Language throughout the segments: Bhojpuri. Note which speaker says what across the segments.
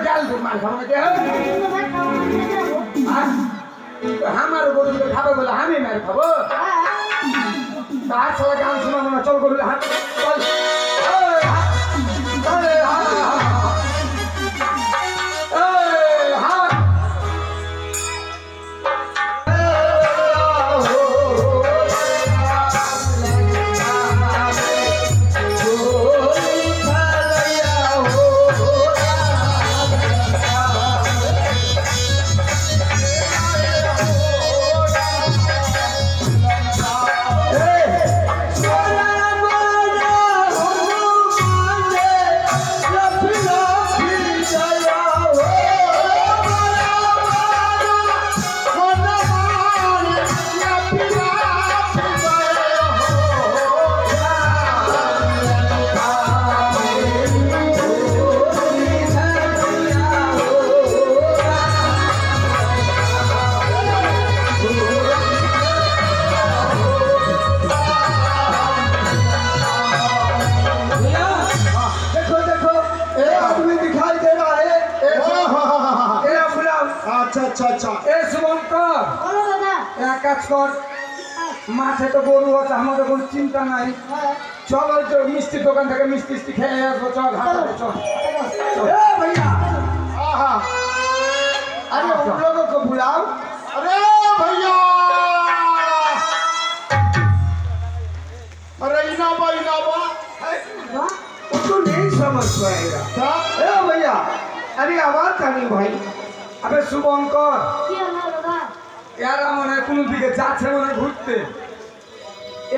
Speaker 1: जाल दूर मार खाओ के हमारे गोरु के खाबे बोला हमें मार खाबो साला गान सुना ना चल गोरु हाथ चल माथे तो गरु আছে আমাদের কোনো চিন্তা নাই চলো যে মিষ্টি দোকান থেকে মিষ্টি খেয়ে আসবো চল ঘাটে চল ए भैया आहा अरे उन लोगों को बुलाओ
Speaker 2: अरे भैया अरे इनाबा
Speaker 1: तो नहीं समझ पाएगा
Speaker 2: क्या
Speaker 1: ए भैया अरे आवाज नहीं भाई अबे शुभंकर यार मने কোনো দিকে যাচ্ছে মনে ঘুরতে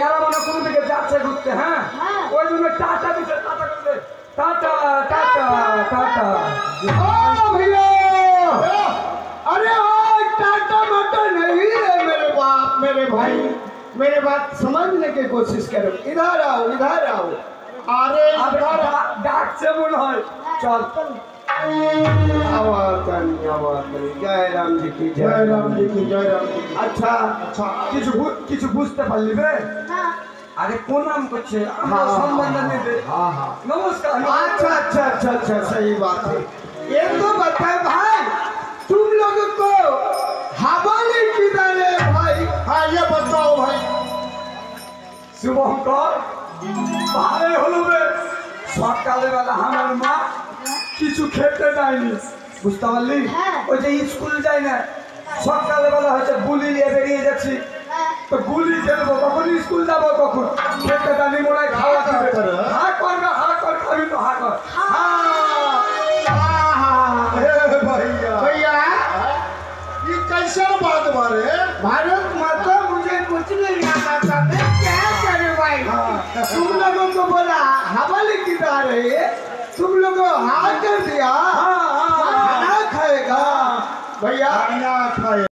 Speaker 1: यार मने কোনো দিকে যাচ্ছে ঘুরতে হ্যাঁ ওই জন্য টাটা দিতে টাটা করতে टाटा टाटा टाटा
Speaker 2: ओ भैया अरे ओ टाटा माटा नहीं है मेरे बाप मेरे भाई मेरे बात समझने की कोशिश करो इधर आओ अरे
Speaker 1: इधर डाक से मन है चल
Speaker 2: आवाज जय राम जी की जय राम जी की
Speaker 1: अच्छा কিছু বুঝতে পারলি রে अरे कौन नाम कुछ संबंध नहीं दे नमस्कार
Speaker 2: अच्छा सही बात है ये तो बताए भाई तुम लोगों को हवाले किधर है भाई हाँ ये बताओ भाई
Speaker 1: शुभंकर भाई হলো রে সকালে বেলা আমার মা কিছু খেতে দেয়নি বুঝতে পারলি ওই যে স্কুল যাই না সকালে বেলা হচ্ছে বুলি নিয়ে বেরিয়ে যাচ্ছি तो गुली खेलबो कখন स्कूल जाबो कখন खेते दानी मोड़ाई खावा दिबे हां करबे हां कर खाबी तो हां कर
Speaker 2: भैया ये कैसा बात मारे
Speaker 1: भारत माता मुझे कुछ नहीं आता मैं क्या करूं भाई तुम लोगों को बोला हवाले किधर है तुम लोगों हां कर दिया खाना खाएगा
Speaker 2: भैया खाना खाए